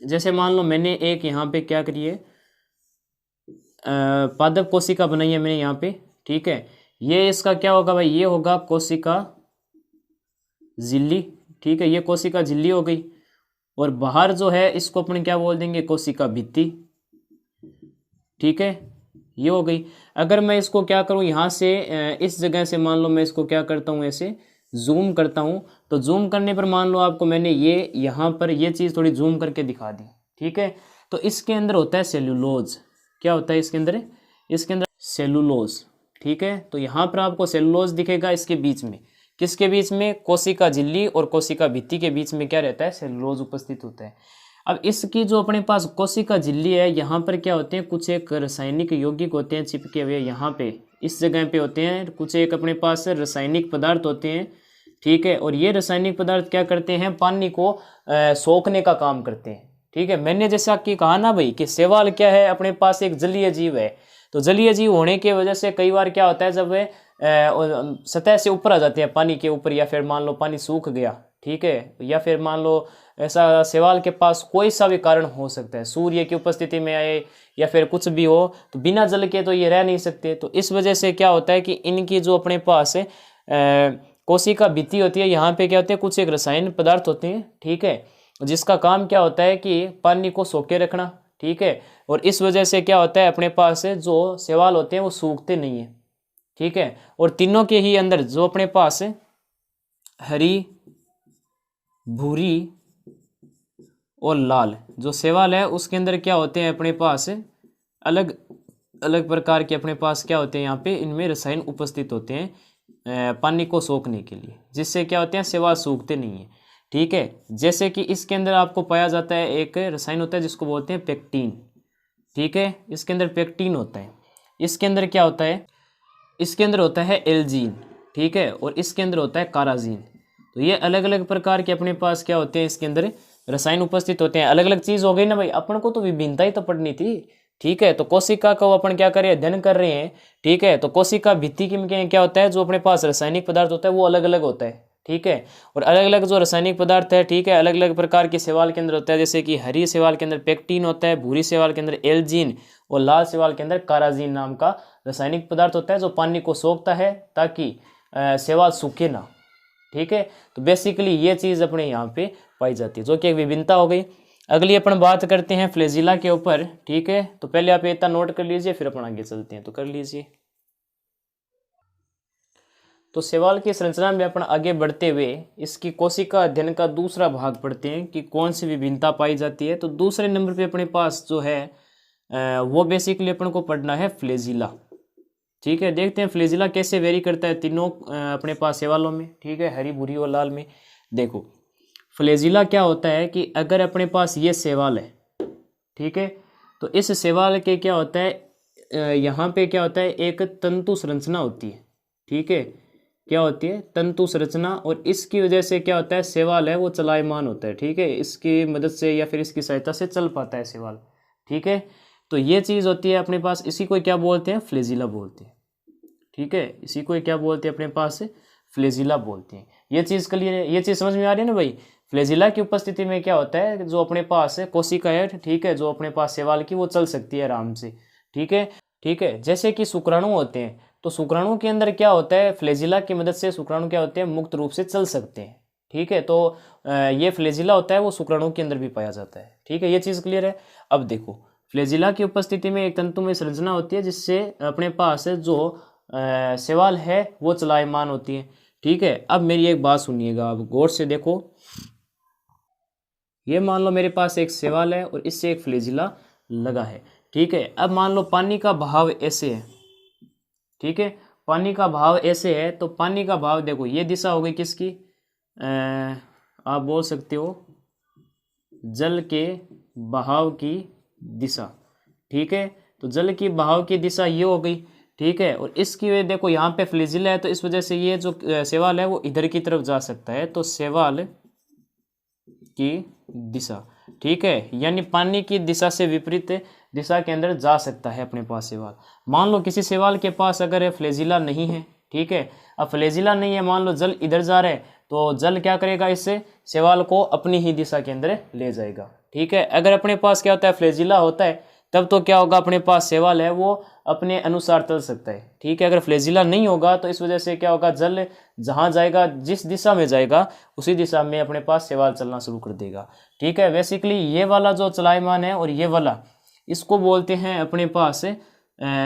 जैसे मान लो मैंने एक यहाँ पे क्या करी है, पादप कोशिका बनाई है मैंने यहाँ पे, ठीक है। ये इसका क्या होगा भाई, ये होगा कोशिका झिल्ली, ठीक है, ये कोशिका झिल्ली हो गई। और बाहर जो है इसको अपन क्या बोल देंगे, कोशिका भित्ति, ठीक है, ये हो गई। अगर मैं इसको क्या करूं, यहाँ से इस जगह से मान लो मैं इसको क्या करता हूँ, ऐसे जूम करता हूँ, तो जूम करने पर मान लो आपको मैंने ये यहाँ पर ये चीज़ थोड़ी जूम करके दिखा दी, ठीक है। तो इसके अंदर होता है सेलुलोज, क्या होता है इसके अंदर, इसके अंदर सेलुलोज, ठीक है। तो यहाँ पर आपको सेलुलोज दिखेगा, इसके बीच में, किसके बीच में, कोशिका झिल्ली और कोशिका भित्ति के बीच में क्या रहता है, सेलुलोज उपस्थित होता है। अब इसकी जो अपने पास कोशिका झिल्ली है, यहाँ पर क्या होते हैं, कुछ एक रासायनिक यौगिक होते हैं चिपके हुए यहाँ पे इस जगह पे होते हैं, कुछ एक अपने पास रासायनिक पदार्थ होते हैं, ठीक है। और ये रासायनिक पदार्थ क्या करते हैं, पानी को सोखने का काम करते हैं, ठीक है। मैंने जैसा कि कहा ना भाई कि शैवाल क्या है, अपने पास एक जलीय जीव है। तो जलीय जीव होने की वजह से कई बार क्या होता है, जब वे सतह से ऊपर आ जाते हैं पानी के ऊपर, या फिर मान लो पानी सूख गया, ठीक है, या फिर मान लो ऐसा शैवाल के पास कोई सा भी कारण हो सकता है, सूर्य की उपस्थिति में आए या फिर कुछ भी हो, तो बिना जल के तो ये रह नहीं सकते। तो इस वजह से क्या होता है कि इनकी जो अपने पास कोशिका भित्ति होती है, यहाँ पे क्या होते हैं, कुछ एक रसायन पदार्थ होते हैं, ठीक है, जिसका काम क्या होता है कि पानी को सोखे रखना, ठीक है। और इस वजह से क्या होता है, अपने पास जो शैवाल होते हैं वो सूखते नहीं है, ठीक है। और तीनों के ही अंदर जो अपने पास हरी, भूरी और लाल जो शैवाल है, उसके अंदर क्या होते हैं, अपने पास अलग अलग प्रकार के अपने पास क्या होते हैं, यहाँ पे इनमें रसायन उपस्थित होते हैं पानी को सोखने के लिए, जिससे क्या होते हैं, शैवाल सूखते नहीं है, ठीक है। जैसे कि इसके अंदर आपको पाया जाता है एक रसायन होता है जिसको बोलते हैं पेक्टिन, ठीक है। इसके अंदर पेक्टिन होता है। इसके अंदर क्या होता है, इसके अंदर होता है एल्जीन, ठीक है, और इसके अंदर होता है काराजीन। तो ये अलग अलग प्रकार के अपने पास क्या होते हैं, इसके अंदर रसायन उपस्थित होते हैं। अलग अलग चीज हो गई ना भाई, अपन को तो विभिन्नता ही तो पढ़नी थी, ठीक है। तो कोशिका को अपन क्या कर रहे हैं, अध्ययन कर रहे हैं, ठीक है। तो कोशिका भित्ति की क्या होता है, जो अपने पास रासायनिक पदार्थ होता है वो अलग अलग होता है, ठीक है। और अलग अलग जो रासायनिक पदार्थ है, ठीक है, अलग अलग प्रकार के शैवाल के अंदर होता है। जैसे कि हरी शैवाल के अंदर पेक्टिन होता है, भूरी शैवाल के अंदर एल्जीन और लाल शैवाल के अंदर काराजीन नाम का रासायनिक पदार्थ होता है, जो पानी को सोखता है ताकि शैवाल सूखे ना, ठीक है। तो बेसिकली ये चीज़ अपने यहाँ पे पाई जाती है, जो कि एक विभिन्नता हो गई। अगली अपन बात करते हैं फ्लैजिला के ऊपर, ठीक है। तो पहले आप इतना नोट कर लीजिए, फिर अपन आगे चलते हैं, तो कर लीजिए। तो शैवाल की संरचना में अपन आगे बढ़ते हुए इसकी कोशिका अध्ययन का दूसरा भाग पढ़ते हैं कि कौन सी विभिन्नता पाई जाती है। तो दूसरे नंबर पे अपने पास जो है वो बेसिकली अपन को पढ़ना है फ्लैजिला, ठीक है। देखते हैं फ्लैजिला कैसे वेरी करता है तीनों अपने पास शैवालों में, ठीक है, हरी, भूरी और लाल में। देखो फ्लैजिला क्या होता है कि अगर अपने पास ये शैवाल है, ठीक है, तो इस शैवाल के क्या होता है, यहाँ पे क्या होता है, एक तंतु संरचना होती है, ठीक है, क्या होती है, तंतु संरचना। और इसकी वजह से क्या होता है, शैवाल है वो चलायमान होता है, ठीक है, इसकी मदद से या फिर इसकी सहायता से चल पाता है शैवाल, ठीक है। तो ये चीज़ होती है अपने पास, इसी को क्या बोलते हैं, फ्लैजिला बोलते हैं, ठीक है, इसी को क्या बोलते हैं अपने पास, फ्लैजिला बोलते हैं। ये चीज़ के लिए, ये चीज़ समझ में आ रही है ना भाई। फ्लैजिला की उपस्थिति में क्या होता है, जो अपने पास कोशिका है, ठीक है, जो अपने पास शैवाल की वो चल सकती है आराम से, ठीक है, ठीक है। जैसे कि शुक्राणु होते हैं, तो शुक्राणु के अंदर क्या होता है, फ्लैजिला की मदद से शुक्राणु क्या होते हैं, मुक्त रूप से चल सकते हैं, ठीक है। तो ये फ्लैजिला होता है वो शुक्राणु के अंदर भी पाया जाता है, ठीक है, ये चीज़ क्लियर है। अब देखो फ्लैजिला की उपस्थिति में एक तंतुमय संरचना होती है, जिससे अपने पास जो शैवाल है वो चलायमान होती है, ठीक है। अब मेरी एक बात सुनिएगा, आप गौर से देखो, ये मान लो मेरे पास एक शैवाल है और इससे एक फ्लैजिला लगा है, ठीक है। अब मान लो पानी का बहाव ऐसे है, ठीक है, पानी का भाव ऐसे है, तो पानी का भाव देखो, ये दिशा हो गई किसकी, आप बोल सकते हो जल के बहाव की दिशा, ठीक है। तो जल की बहाव की दिशा ये हो गई, ठीक है। और इसकी वजह देखो यहाँ पे फ्लैजिला है, तो इस वजह से ये जो शैवाल है वो इधर की तरफ जा सकता है, तो शैवाल की दिशा, ठीक है, यानी पानी की दिशा से विपरीत दिशा के अंदर जा सकता है अपने पास शैवाल। मान लो किसी शैवाल के पास अगर फ्लैजिला नहीं है, ठीक है, अब फ्लैजिला नहीं है, मान लो जल इधर जा रहा है, तो जल क्या करेगा, इससे शैवाल को अपनी ही दिशा के अंदर ले जाएगा, ठीक है। अगर अपने पास क्या होता है, फ्लैजिला होता है, तब तो क्या होगा, अपने पास शैवाल है वो अपने अनुसार चल सकता है, ठीक है। अगर फ्लैजिला नहीं होगा तो इस वजह से क्या होगा, जल जहाँ जाएगा, जिस दिशा में जाएगा उसी दिशा में अपने पास शैवाल चलना शुरू कर देगा, ठीक है। बेसिकली ये वाला जो चलायमान है और ये वाला, इसको बोलते हैं अपने पास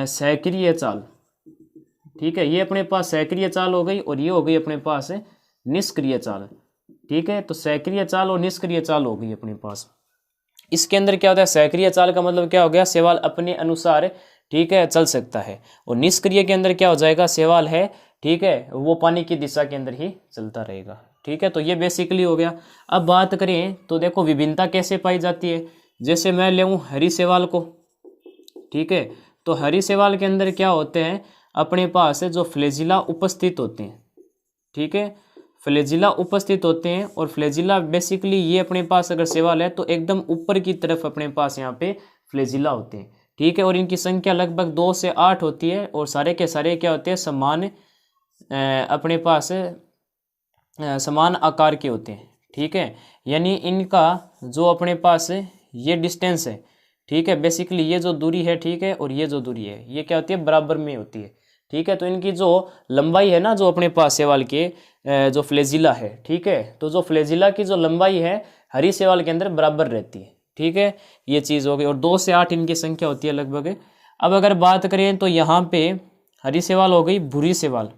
सक्रिय चाल, ठीक है। ये अपने पास सक्रिय चाल हो गई और ये हो गई अपने पास निष्क्रिय चाल, ठीक है। तो सक्रिय चाल और निष्क्रिय चाल हो गई अपने पास। इसके अंदर क्या होता है, सक्रिय चाल का मतलब क्या हो गया, शैवाल अपने अनुसार, ठीक है, चल सकता है। और निष्क्रिय के अंदर क्या हो जाएगा, शैवाल है, ठीक है, वो पानी की दिशा के अंदर ही चलता रहेगा, ठीक है। तो ये बेसिकली हो गया। अब बात करें तो देखो विभिन्नता कैसे पाई जाती है। जैसे मैं ले हरी शैवाल को, ठीक है, तो हरी शैवाल के अंदर क्या होते हैं, अपने पास जो फ्लैजिला उपस्थित होते हैं, ठीक है, फ्लैजिला उपस्थित होते हैं। और फ्लैजिला बेसिकली ये अपने पास अगर सवाल है तो एकदम ऊपर की तरफ अपने पास यहाँ पे फ्लैजिला होते हैं, ठीक है। और इनकी संख्या लगभग 2 से 8 होती है और सारे के सारे क्या होते हैं, समान अपने पास समान आकार के होते हैं, ठीक है। यानी इनका जो अपने पास ये डिस्टेंस है, ठीक है, बेसिकली ये जो दूरी है, ठीक है, और ये जो दूरी है ये क्या होती है, बराबर में होती है, ठीक है। तो इनकी जो लंबाई है ना, जो अपने पास शैवाल के जो फ्लैजिला है, ठीक है, तो जो फ्लैजिला की जो लंबाई है हरी शैवाल के अंदर बराबर रहती है, ठीक है। ये चीज़ हो गई। और 2 से 8 इनकी संख्या होती है लगभग। अब अगर बात करें तो यहाँ पे हरी शैवाल हो गई, भूरी शैवाल,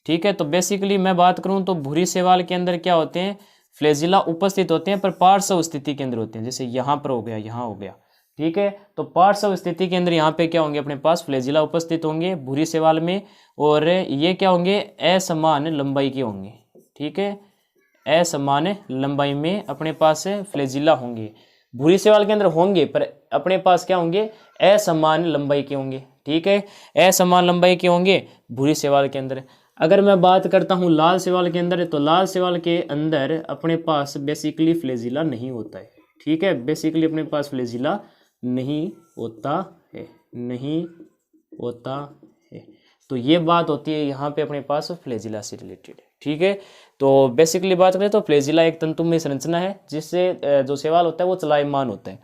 ठीक है। तो बेसिकली मैं बात करूं तो भूरी शैवाल के अंदर क्या होते हैं, फ्लैजिला उपस्थित होते हैं पर पार्श्व स्थिति के अंदर होते हैं, जैसे यहाँ पर हो गया, यहाँ हो गया, ठीक है। तो पार्श्व स्थिति के अंदर यहाँ पे क्या होंगे, अपने पास फ्लैजिला उपस्थित होंगे भूरी शैवाल में। और ये क्या होंगे, असमान लंबाई के होंगे, ठीक है, असमान लंबाई में अपने पास फ्लैजिला होंगे, भूरी शैवाल के अंदर होंगे पर अपने पास क्या होंगे, असमान लंबाई के होंगे, ठीक है, असमान लंबाई के होंगे भूरी शैवाल के अंदर। अगर मैं बात करता हूँ लाल शैवाल के अंदर, तो लाल शैवाल के अंदर अपने पास बेसिकली फ्लैजिला नहीं होता है, ठीक है, बेसिकली अपने पास फ्लैजिला नहीं होता है, नहीं होता है। तो ये बात होती है यहाँ पे अपने पास फ्लैजिला से रिलेटेड, ठीक है। तो बेसिकली बात करें तो फ्लैजिला एक तंतुमय संरचना है जिससे जो शैवाल होता है वो चलायमान होता है।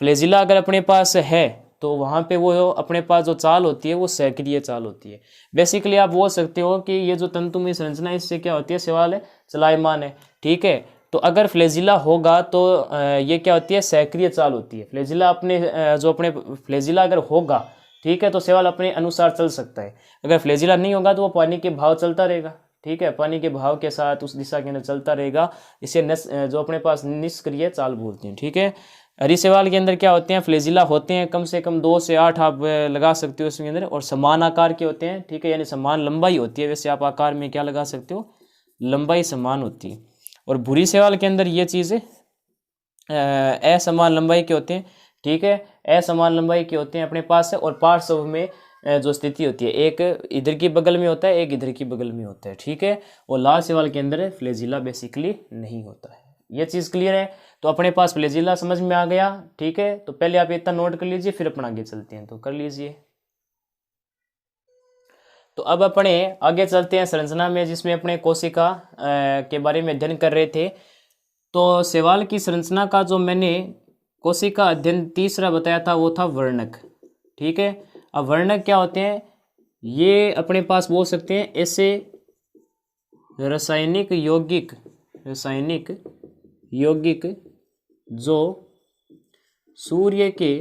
फ्लैजिला अगर अपने पास है तो वहाँ पे वो अपने पास जो चाल होती है वो सक्रिय चाल होती है। बेसिकली आप बोल सकते हो कि ये जो तंतुमय संरचना है इससे क्या होती है, शैवाल है चलायमान है, ठीक है। तो अगर फ्लैजिला होगा तो ये क्या होती है, सक्रिय चाल होती है। फ्लैजिला अपने जो अपने फ्लैजिला अगर होगा, ठीक है, तो शैवाल अपने अनुसार चल सकता है। अगर फ्लैजिला नहीं होगा तो वो पानी के भाव चलता रहेगा, ठीक है, पानी के भाव के साथ उस दिशा के अंदर चलता रहेगा। इसे जो अपने पास निष्क्रिय चाल बोलते हैं, ठीक है। हरी शैवाल के अंदर क्या होते हैं, फ्लैजिला होते हैं कम से कम 2 से 8 आप लगा सकते हो इसके अंदर, और समान आकार के होते हैं, ठीक है, यानी समान लंबाई होती है। वैसे आप आकार में क्या लगा सकते हो, लंबाई समान होती है। और भूरी शैवाल के अंदर ये चीज़ असमान लंबाई के होते हैं, ठीक है, असमान लंबाई के होते हैं अपने पास है। और पार्श्व में जो स्थिति होती है, एक इधर की बगल में होता है, एक इधर की बगल में होता है, ठीक है। और लाल शैवाल के अंदर फ्लैजिला बेसिकली नहीं होता है। ये चीज़ क्लियर है। तो अपने पास फ्लैजिला समझ में आ गया, ठीक है। तो पहले आप इतना नोट कर लीजिए, फिर अपन आगे चलते हैं, तो कर लीजिए। तो अब अपने आगे चलते हैं संरचना में, जिसमें अपने कोशिका के बारे में अध्ययन कर रहे थे। तो शैवाल की संरचना का जो मैंने कोशिका अध्ययन तीसरा बताया था वो था वर्णक, ठीक है। अब वर्णक क्या होते हैं, ये अपने पास बोल सकते हैं ऐसे रासायनिक यौगिक जो सूर्य के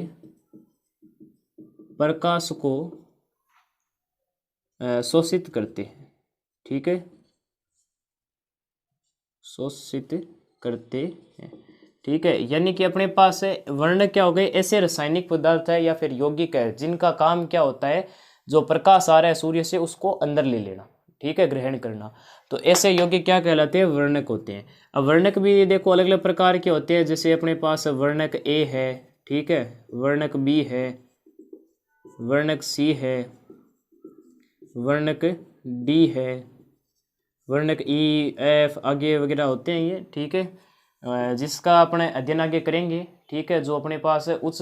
प्रकाश को शोषित करते हैं, ठीक है, शोषित करते हैं, ठीक है। यानी कि अपने पास वर्णक क्या हो गए, ऐसे रासायनिक पदार्थ है या फिर यौगिक है जिनका काम क्या होता है, जो प्रकाश आ रहा है सूर्य से उसको अंदर ले लेना, ठीक है, ग्रहण करना। तो ऐसे यौगिक क्या कहलाते हैं, वर्णक होते हैं। अब वर्णक भी देखो अलग अलग प्रकार के होते हैं, जैसे अपने पास वर्णक ए है, ठीक है, वर्णक बी है, वर्णक सी है, वर्णक डी है, वर्णक ई एफ आगे वगैरह होते हैं ये, ठीक है, जिसका अपने अध्ययन आगे करेंगे, ठीक है। जो अपने पास उच्च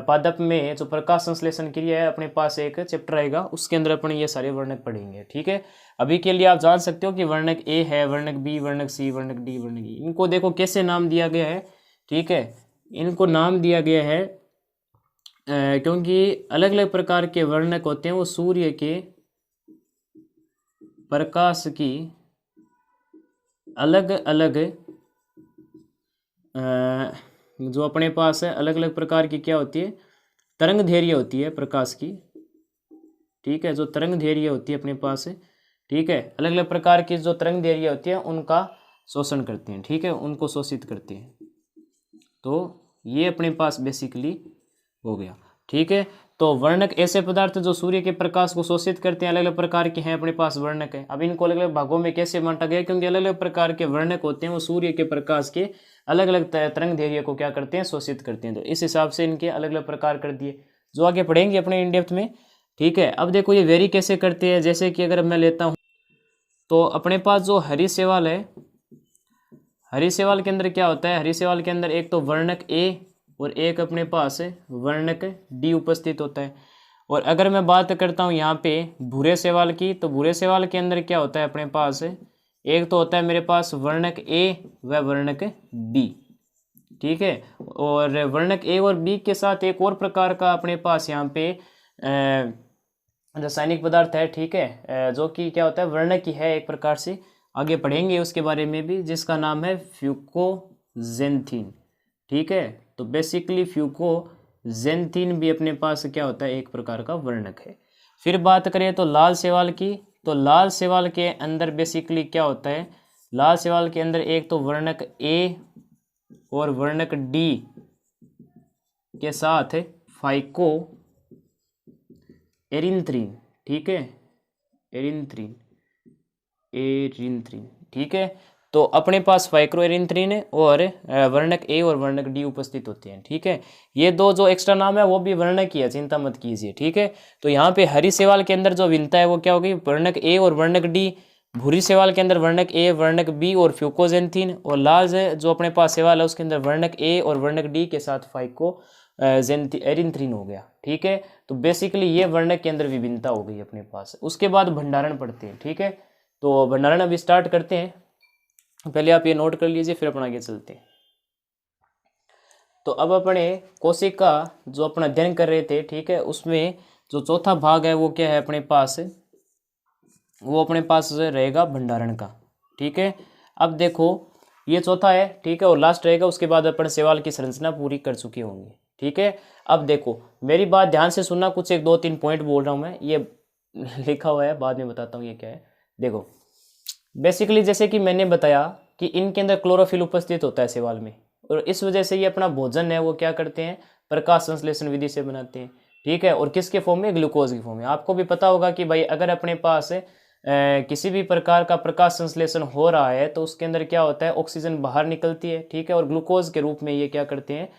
पादप में जो प्रकाश संश्लेषण क्रिया है, अपने पास एक चैप्टर आएगा उसके अंदर अपन ये सारे वर्णक पढ़ेंगे, ठीक है। अभी के लिए आप जान सकते हो कि वर्णक ए है, वर्णक बी, वर्णक सी, वर्णक डी, वर्णक ई। इनको देखो कैसे नाम दिया गया है, ठीक है, इनको नाम दिया गया है क्योंकि अलग अलग प्रकार के वर्णक होते हैं, वो सूर्य के प्रकाश की अलग अलग जो अपने पास है अलग अलग प्रकार की क्या होती है, तरंग दैर्घ्य होती है प्रकाश की, ठीक है, जो तरंग दैर्घ्य होती है अपने पास है, ठीक है, अलग अलग प्रकार की जो तरंग दैर्घ्य होती है उनका शोषण करते हैं, ठीक है, उनको शोषित करते हैं। तो ये अपने पास बेसिकली हो गया, ठीक है। तो वर्णक ऐसे पदार्थ जो सूर्य के प्रकाश को शोषित करते हैं, अलग अलग प्रकार के हैं अपने पास वर्णक है। अब इनको अलग अलग भागों में कैसे बांटा गया, क्योंकि अलग अलग प्रकार के वर्णक होते हैं वो सूर्य के प्रकाश के अलग अलग तरंग दैर्घ्य को क्या करते हैं, शोषित करते हैं। तो इस हिसाब से इनके अलग अलग प्रकार कर दिए, जो आगे पढ़ेंगे अपने इन डेप्थ में, ठीक है। अब देखो ये वेरी कैसे करते हैं, जैसे कि अगर मैं लेता हूँ तो अपने पास जो हरी सेवाल है, हरी सेवाल के अंदर क्या होता है, हरी सेवाल के अंदर एक तो वर्णक ए और एक अपने पास वर्णक डी उपस्थित होता है। और अगर मैं बात करता हूँ यहाँ पे भूरे सेवाल की, तो भूरे सेवाल के अंदर क्या होता है अपने पास, एक तो होता है मेरे पास वर्णक ए व वर्णक बी, ठीक है। और वर्णक ए और बी के साथ एक और प्रकार का अपने पास यहाँ पे रासायनिक पदार्थ है, ठीक है, जो कि क्या होता है वर्णक ही है एक प्रकार से, आगे पढ़ेंगे उसके बारे में भी, जिसका नाम है फ्यूकोजेंथीन, ठीक है। तो बेसिकली फ्यूकोजेंथीन भी अपने पास क्या होता है एक प्रकार का वर्णक है। फिर बात करें तो लाल सेवाल की, तो लाल सेवाल के अंदर बेसिकली क्या होता है, लाल सेवाल के अंदर एक तो वर्णक ए और वर्णक डी के साथ फाइको एरिन्थ्रीन, ठीक है, एरिन्थ्रीन, ठीक है। तो अपने पास फाइक्रो एरिन्थ्रीन है और वर्णक ए और वर्णक डी उपस्थित होते हैं, ठीक है। ये दो जो एक्स्ट्रा नाम है वो भी वर्णक ही है, चिंता मत कीजिए, ठीक है। तो यहाँ पे हरी सेवाल के अंदर जो भिन्नता है वो क्या होगी, वर्णक ए और वर्णक डी, भूरी सेवाल के अंदर वर्णक ए वर्णक बी और फ्यूकोजेंथीन, और लाल जो अपने पास सेवाल है उसके अंदर वर्णक ए और वर्णक डी के साथ फाइको एरिन्थ्रीन हो गया, ठीक है। तो बेसिकली ये वर्णक के अंदर विभिन्नता हो गई अपने पास। उसके बाद भंडारण पढ़ते हैं, ठीक है। तो भंडारण अभी स्टार्ट करते हैं, पहले आप ये नोट कर लीजिए फिर अपन आगे चलते हैं। तो अब अपने कोशिका जो अपना अध्ययन कर रहे थे, ठीक है, उसमें जो चौथा भाग है वो क्या है अपने पास, वो अपने पास रहेगा भंडारण का, ठीक है। अब देखो ये चौथा है, ठीक है, और लास्ट रहेगा, उसके बाद अपन सेवाल की संरचना पूरी कर चुके होंगे, ठीक है। अब देखो मेरी बात ध्यान से सुनना, कुछ एक दो तीन पॉइंट बोल रहा हूँ मैं, ये लिखा हुआ है बाद में बताता हूँ ये क्या है। देखो बेसिकली जैसे कि मैंने बताया कि इनके अंदर क्लोरोफिल उपस्थित होता है सेवाल में, और इस वजह से ये अपना भोजन है वो क्या करते हैं, प्रकाश संश्लेषण विधि से बनाते हैं, ठीक है। और किसके फॉर्म में, ग्लूकोज की फॉर्म में। आपको भी पता होगा कि भाई अगर अपने पास किसी भी प्रकार का प्रकाश संश्लेषण हो रहा है तो उसके अंदर क्या होता है, ऑक्सीजन बाहर निकलती है, ठीक है, और ग्लूकोज के रूप में ये क्या करते हैं,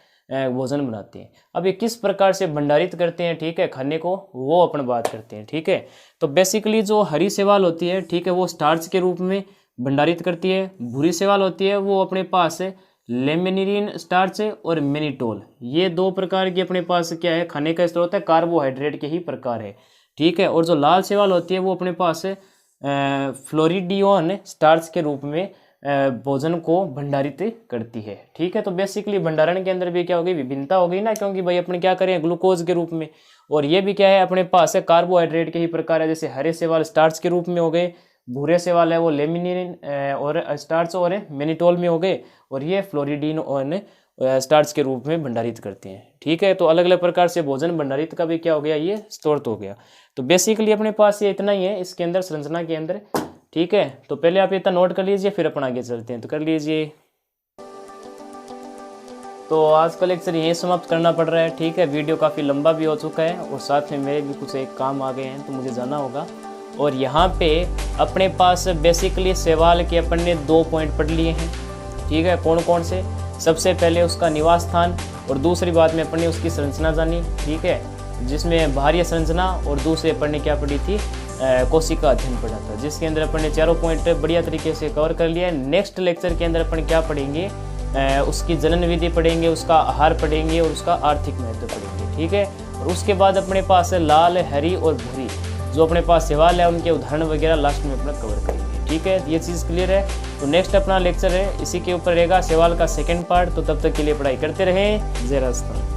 भोजन बनाते हैं। अब ये किस प्रकार से भंडारित करते हैं, ठीक है, खाने को, वो अपन बात करते हैं, ठीक है। तो बेसिकली जो हरी सेवाल होती है, ठीक है, वो स्टार्च के रूप में भंडारित करती है। भूरी सेवाल होती है वो अपने पास लेमिनिन स्टार्च और मेनिटोल, ये दो प्रकार की अपने पास क्या है, खाने का स्रोत है, कार्बोहाइड्रेट के ही प्रकार है, ठीक है। और जो लाल सेवाल होती है वो अपने पास फ्लोरिडियन स्टार्च के रूप में भोजन को भंडारित करती है, ठीक है। तो बेसिकली भंडारण के अंदर भी क्या होगी, विभिन्नता हो गई ना, क्योंकि भाई अपने क्या करें ग्लूकोज के रूप में, और ये भी क्या है अपने पास है कार्बोहाइड्रेट के ही प्रकार है। जैसे हरे सेवाल स्टार्च के रूप में हो गए, भूरे सेवाल है वो लेमिनिन और स्टार्च और मेनिटोल में हो गए, और ये फ्लोरिडीन और स्टार्च के रूप में भंडारित करते हैं, ठीक है। तो अलग अलग प्रकार से भोजन भंडारित का भी क्या हो गया, ये स्रोत हो गया। तो बेसिकली अपने पास ये इतना ही है इसके अंदर संरचना के अंदर, ठीक है। तो पहले आप इतना नोट कर लीजिए फिर अपन आगे चलते हैं, तो कर लीजिए। तो आज का लेक्चर यही समाप्त करना पड़ रहा है, ठीक है। वीडियो काफ़ी लंबा भी हो चुका है और साथ में मेरे भी कुछ एक काम आ गए हैं तो मुझे जाना होगा। और यहाँ पे अपने पास बेसिकली सेवाल के अपन ने 2 पॉइंट पढ़ लिए हैं, ठीक है। कौन कौन से, सबसे पहले उसका निवास स्थान, और दूसरी बात में अपन ने उसकी संरचना जानी, ठीक है, जिसमें बाहरी संरचना, और दूसरे अपन ने क्या पढ़ी थी, कोशिका अध्ययन पढ़ा था, जिसके अंदर अपन ने 4 पॉइंट बढ़िया तरीके से कवर कर लिया है। नेक्स्ट लेक्चर के अंदर अपन क्या पढ़ेंगे, उसकी जनन विधि पढ़ेंगे, उसका आहार पढ़ेंगे और उसका आर्थिक महत्व पढ़ेंगे, ठीक है। और उसके बाद अपने पास है लाल, हरी और भूरी, जो अपने पास सेवाल है उनके उदाहरण वगैरह लास्ट में अपना कवर करेंगे, ठीक है। ये चीज़ क्लियर है। तो नेक्स्ट अपना लेक्चर है इसी के ऊपर रहेगा, सेवाल का सेकंड पार्ट। तो तब तक के लिए पढ़ाई करते रहें। जय राजस्थान।